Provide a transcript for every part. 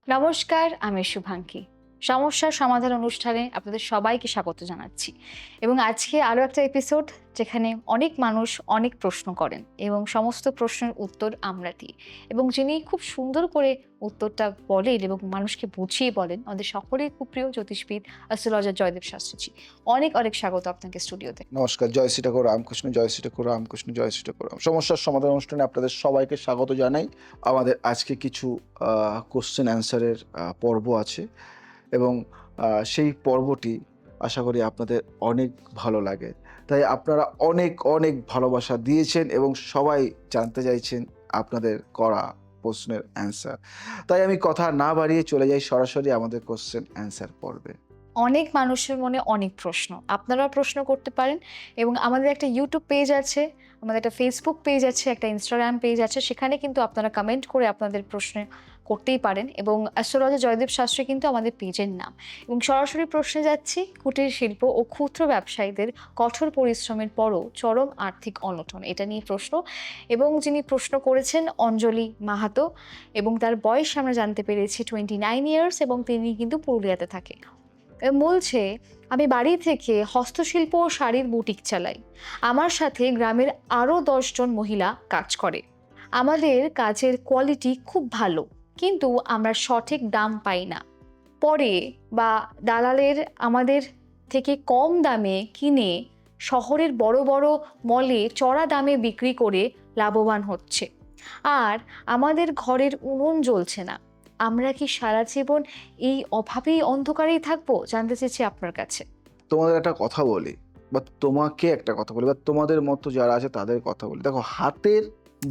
নমস্কার, আমি শুভাঙ্কি। সমস্যার সমাধান অনুষ্ঠানে আপনাদের সবাইকে স্বাগত জানাচ্ছি। এবং আজকে আরো একটা এপিসোড যেখানে অনেক মানুষ অনেক প্রশ্ন করেন এবং সমস্ত প্রশ্নের উত্তর আমরা দিই। এবং যিনি খুব সুন্দর করে উত্তরটা বলেন এবং মানুষকে বুঝিয়ে বলেন, আমাদের সকলের খুব প্রিয় জ্যোতিষবিদ অ্যাস্ট্রোলজার জয়দেব শাস্ত্রীজি। অনেক অনেক স্বাগত আপনাকে স্টুডিওতে। নমস্কার, জয় শ্রী ঠাকুর রামকৃষ্ণ, জয় শ্রী ঠাকুর রামকৃষ্ণ, জয় শ্রী ঠাকুর রাম। সমস্যার সমাধান অনুষ্ঠানে আপনাদের সবাইকে স্বাগত জানাই। আমাদের আজকে কিছু কোশ্চেন অ্যান্সারের পর্ব আছে এবং সেই পর্বটি আশা করি আপনাদের অনেক ভালো লাগে। তাই আপনারা অনেক অনেক ভালোবাসা দিয়েছেন এবং সবাই জানতে চাইছেন আপনাদের করা প্রশ্নের অ্যান্সার। তাই আমি কথা না বাড়িয়ে চলে যাই সরাসরি আমাদের কোশ্চেন অ্যান্সার পর্বে। অনেক মানুষের মনে অনেক প্রশ্ন। আপনারাও প্রশ্ন করতে পারেন এবং আমাদের একটা ইউটিউব পেজ আছে, আমাদের একটা ফেসবুক পেজ আছে, একটা ইনস্টাগ্রাম পেজ আছে। সেখানে কিন্তু আপনারা কমেন্ট করে আপনাদের প্রশ্ন করতেই পারেন এবং অ্যাস্ট্রোলজার জয়দেব শাস্ত্রী কিন্তু আমাদের পেজের নাম। এবং সরাসরি প্রশ্নে যাচ্ছি, কুটির শিল্প ও ক্ষুদ্র ব্যবসায়ীদের কঠোর পরিশ্রমের পরও চরম আর্থিক অনটন, এটা নিয়ে প্রশ্ন। এবং যিনি প্রশ্ন করেছেন অঞ্জলি মাহাতো এবং তার বয়স আমরা জানতে পেরেছি 29 ইয়ার্স এবং তিনি কিন্তু পুরুলিয়াতে থাকে। বলছে, আমি বাড়ি থেকে হস্তশিল্প ও শাড়ির বুটিক চালাই। আমার সাথে গ্রামের আরও 10 জন মহিলা কাজ করে। আমাদের কাজের কোয়ালিটি খুব ভালো, কিন্তু আমরা সঠিক দাম পাই না। পরে বা দালালের আমাদের থেকে কম দামে কিনে শহরের বড় বড় মলে চড়া দামে বিক্রি করে লাভবান হচ্ছে। আর আমাদের ঘরের উনুন জ্বলছে না। আমরা কি সারা জীবন এই অভাবেই অন্ধকারেই থাকবো? জানতে চেয়েছি আপনার কাছে। তোমাদের একটা কথা বলি বা তোমাকে একটা কথা বলি বা তোমাদের মতো যারা আছে তাদের কথা বলি। দেখো, হাতের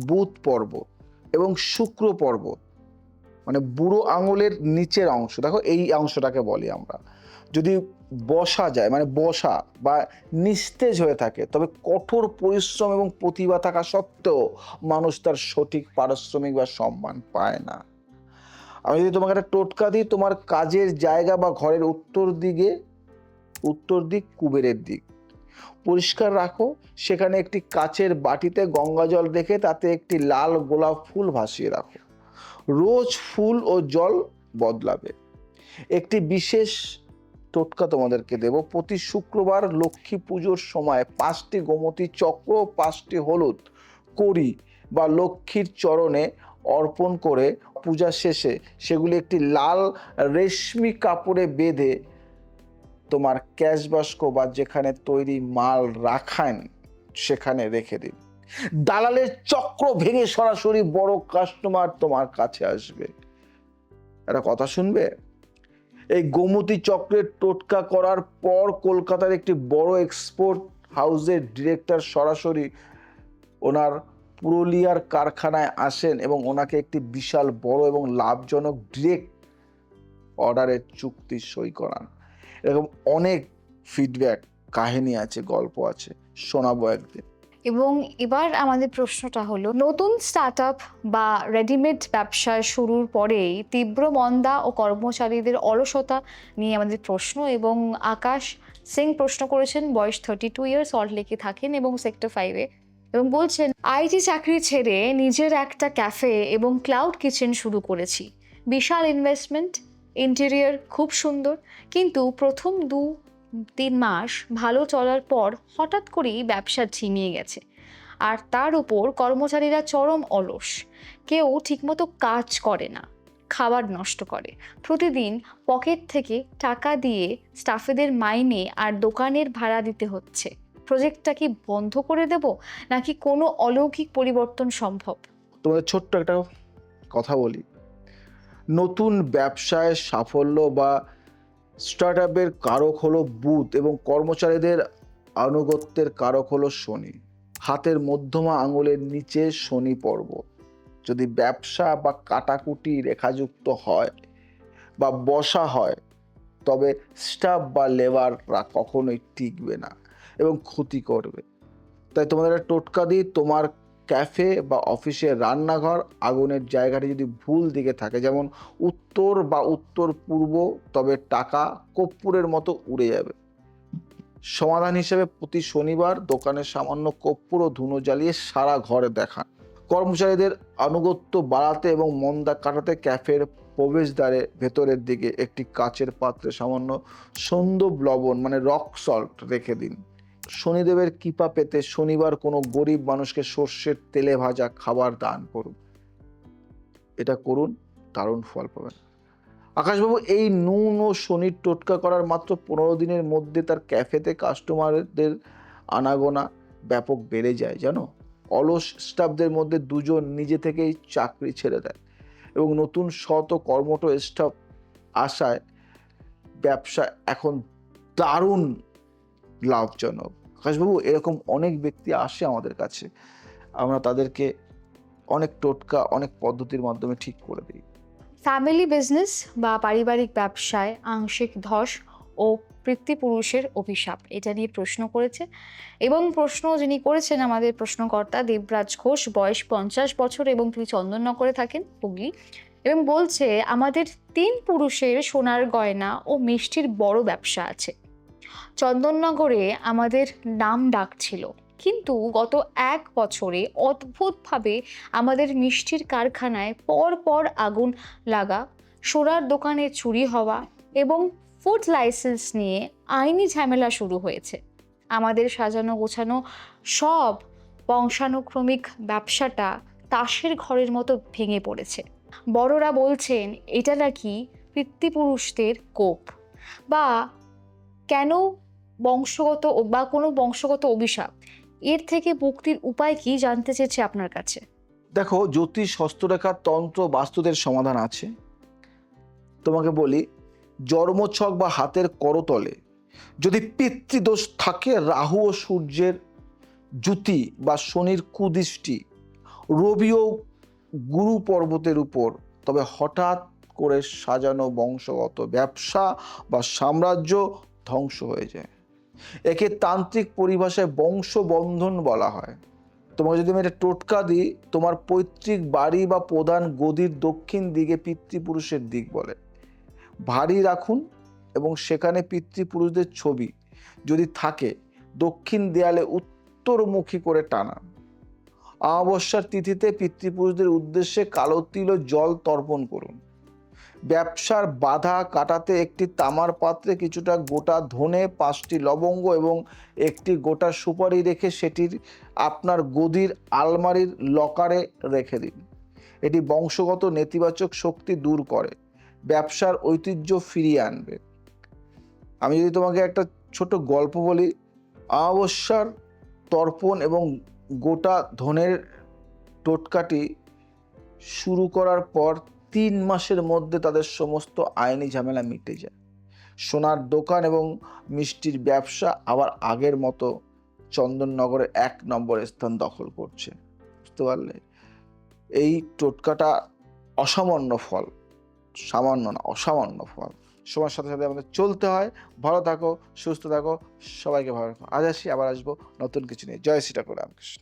বুধ পর্বত এবং শুক্র পর্বত মানে বুড়ো আঙুলের নিচের অংশ, দেখো এই অংশটাকে বলি আমরা, যদি বসা যায় মানে বসা বা নিস্তেজ হয়ে থাকে, তবে কঠোর পরিশ্রম এবং প্রতিভা থাকা সত্ত্বেও মানুষ তার সঠিক পারিশ্রমিক বা সম্মান পায় না। আমি যদি তোমাকে একটা টোটকা দিই, তোমার কাজের জায়গা বা ঘরের উত্তর দিক কুবেরের দিক পরিষ্কার রাখো। সেখানে একটি কাচের বাটিতে গঙ্গা জল রেখে তাতে একটি লাল গোলাপ ফুল ভাসিয়ে রাখো। রোজ ফুল ও জল বদলাবে। একটি বিশেষ টোটকা তোমাদেরকে দেব, প্রতি শুক্রবার লক্ষ্মী পুজোর সময় 5টি গোমতী চক্র, 5টি হলুদ কড়ি বা লক্ষ্মীর চরণে অর্পণ করে পূজা শেষে সেগুলি একটি লাল রেশমি কাপড়ে বেঁধে তোমার ক্যাশ বাস্ক বা যেখানে তৈরি মাল রাখান সেখানে রেখে দিন। দালালের চক্র ভেঙে সরাসরি বড় কাস্টমার তোমার কাছে আসবে। একটা কথা শুনবে, এই গোমতী চক্রের টোটকা করার পর কলকাতার একটি বড় এক্সপোর্ট হাউসের ডিরেক্টর সরাসরি ওনার পুরুলিয়ার কারখানায় আসেন এবং ওনাকে একটি বিশাল বড় এবং লাভজনক ডিরেক্ট অর্ডারের চুক্তি সই করান। এরকম অনেক ফিডব্যাক কাহিনী আছে, গল্প আছে, শোনাবো একদিন। এবং এবার আমাদের প্রশ্নটা হলো, নতুন স্টার্টআপ বা রেডিমেড ব্যবসা শুরুর পরেই তীব্র মন্দা ও কর্মচারীদের অলসতা নিয়ে আমাদের প্রশ্ন। এবং আকাশ সিং প্রশ্ন করেছেন, বয়স 32 ইয়ার্স, সল্টলেকে থাকেন এবং সেক্টর 5-এ। এবং বলছেন, আইটি চাকরি ছেড়ে নিজের একটা ক্যাফে এবং ক্লাউড কিচেন শুরু করেছি। বিশাল ইনভেস্টমেন্ট, ইন্টেরিয়র খুব সুন্দর, কিন্তু প্রথম 2-3 মাস ভালো চলার পর হঠাৎ করেই ব্যবসা ঝিমিয়ে গেছে। আর তার উপর কর্মচারীরা চরম অলস, কেউ ঠিকমতো কাজ করে না, খাবার নষ্ট করে, প্রতিদিন পকেট থেকে টাকা দিয়ে স্টাফেদের মাইনে আর দোকানের ভাড়া দিতে হচ্ছে। প্রজেক্টটা কি বন্ধ করে দেব, নাকি কোনো অলৌকিক পরিবর্তন সম্ভব? তোমাদের ছোট্ট একটা কথা বলি, নতুন ব্যবসায় সাফল্য বা স্টার্টআপের কারক হলো বুধ এবং কর্মচারীদের আনুগত্যের কারক হলো শনি। হাতের মধ্যমা আঙুলের নিচে শনি পর্বত যদি ব্যবসা বা কাটাকুটি রেখাযুক্ত হয় বা বসা হয়, তবে স্টাফ বা লেবাররা কখনোই টিকবে না এবং ক্ষতি করবে। তাই তোমাদের একটা টোটকা দিই, তোমার ক্যাফে বা অফিসের রান্নাঘর আগুনের জায়গাটি যদি ভুল দিকে থাকে, যেমন উত্তর বা উত্তর পূর্ব, তবে টাকা কর্পূরের মতো উড়ে যাবে। সমাধান হিসেবে প্রতি শনিবার দোকানে সামান্য কর্পূর ও ধুনো জ্বালিয়ে সারা ঘরে দেখান। কর্মচারীদের আনুগত্য বাড়াতে এবং মন্দা কাটাতে ক্যাফের প্রবেশদ্বারে ভেতরের দিকে একটি কাচের পাত্রে সামান্য সন্দব লবণ মানে রক সল্ট রেখে দিন। শনিদেবের কৃপা পেতে শনিবার কোনো গরিব মানুষকে সর্ষের তেলে ভাজা খাবার দান করুন। এটা করুন, দারুণ ফল পাবেন। আকাশবাবু, এই নুন ও শনির টোটকা করার মাত্র 15 দিনের মধ্যে তার ক্যাফেতে কাস্টমারদের আনাগোনা ব্যাপক বেড়ে যায় জানো। অলস স্টাফদের মধ্যে 2 জন নিজে থেকেই চাকরি ছেড়ে দেয় এবং নতুন শত কর্মঠ স্টাফ আসায় ব্যবসা এখন দারুণ লাভজনক। আকাশবাবু, এরকম অনেক ব্যক্তি আসে আমাদের কাছে, আমরা তাদেরকে অনেক টোটকা অনেক পদ্ধতির মাধ্যমে ঠিক করে দিই। ফ্যামিলি বিজনেস বা পারিবারিক ব্যবসায় আংশিক ধস ও পিতৃপুরুষের অভিশাপ, এটা নিয়ে প্রশ্ন করেছে। এবং প্রশ্ন যিনি করেছেন আমাদের প্রশ্নকর্তা দেবরাজ ঘোষ, বয়স 50 বছর এবং তিনি চন্দননগরে থাকেন, হুগলি। এবং বলছে, আমাদের 3 পুরুষের সোনার গয়না ও মিষ্টির বড় ব্যবসা আছে। চন্দননগরে আমাদের নাম ডাক ছিল, কিন্তু গত 1 বছরে অদ্ভুতভাবে আমাদের মিষ্টির কারখানায় পর পর আগুন লাগা, সোনার দোকানে চুরি হওয়া এবং ফুড লাইসেন্স নিয়ে আইনি ঝামেলা শুরু হয়েছে। আমাদের সাজানো গোছানো সব বংশানুক্রমিক ব্যবসাটা তাসের ঘরের মতো ভেঙে পড়েছে। বড়রা বলছেন এটা নাকি পিতৃপুরুষদের কোপ বা কেন বংশগত বা কোনো বংশগত অভিশাপ। এর থেকে মুক্তির উপায় কি জানতে চেয়েছে আপনার কাছে। দেখো, জ্যোতিষ, হস্তরেখা, তন্ত্র, বাস্তুদের সমাধান আছে। তোমাকে বলি, জন্মছক বা হাতের করতলে যদি পিতৃদোষ থাকে, রাহু ও সূর্যের জ্যুতি বা শনির কুদৃষ্টি, রবি ও গুরু পর্বতের উপর, তবে হঠাৎ করে সাজানো বংশগত ব্যবসা বা সাম্রাজ্য ধ্বংস হয়ে যায়। একে তান্ত্রিক পরিভাষায় বংশবন্ধন বলা হয়। তোমাকে যদি আমি একটা টোটকা দিই, তোমার পৈতৃক বাড়ি বা প্রধান গদির দক্ষিণ দিকে পিতৃপুরুষের দিক বলে ভারী রাখুন এবং সেখানে পিতৃপুরুষদের ছবি যদি থাকে দক্ষিণ দেয়ালে উত্তরমুখী করে টানান। অমাবস্যার তিথিতে পিতৃপুরুষদের উদ্দেশ্যে কালো তিল ও জল তর্পণ করুন। ব্যবসার বাধা কাটাতে একটি তামার পাত্রে কিছুটা গোটা ধনে, 5টি লবঙ্গ এবং একটি গোটা সুপারি রেখে সেটির আপনার গদির আলমারির লকারে রেখে দিন। এটি বংশগত নেতিবাচক শক্তি দূর করে, ব্যবসার ঐতিহ্য ফিরিয়ে আনবে। আমি যদি তোমাকে একটা ছোট গল্প বলি, অমাবস্যার তর্পণ এবং গোটা ধনের টোটকাটি শুরু করার পর 3 মাসের মধ্যে তাদের সমস্ত আইনি ঝামেলা মিটে যায়। সোনার দোকান এবং মিষ্টির ব্যবসা আবার আগের মতো চন্দননগরের 1 নম্বর স্থান দখল করছে। বুঝতে পারলে? এই টোটকাটা অসামান্য ফল, সামান্য না, অসামান্য ফল। সময়ের সাথে সাথে আমাদের চলতে হয়। ভালো থাকো, সুস্থ থাকো, সবাইকে ভালো রাখো। আজ আসি, আবার আসবো নতুন কিছু নিয়ে। জয় শ্রী ঠাকুর রামকৃষ্ণ।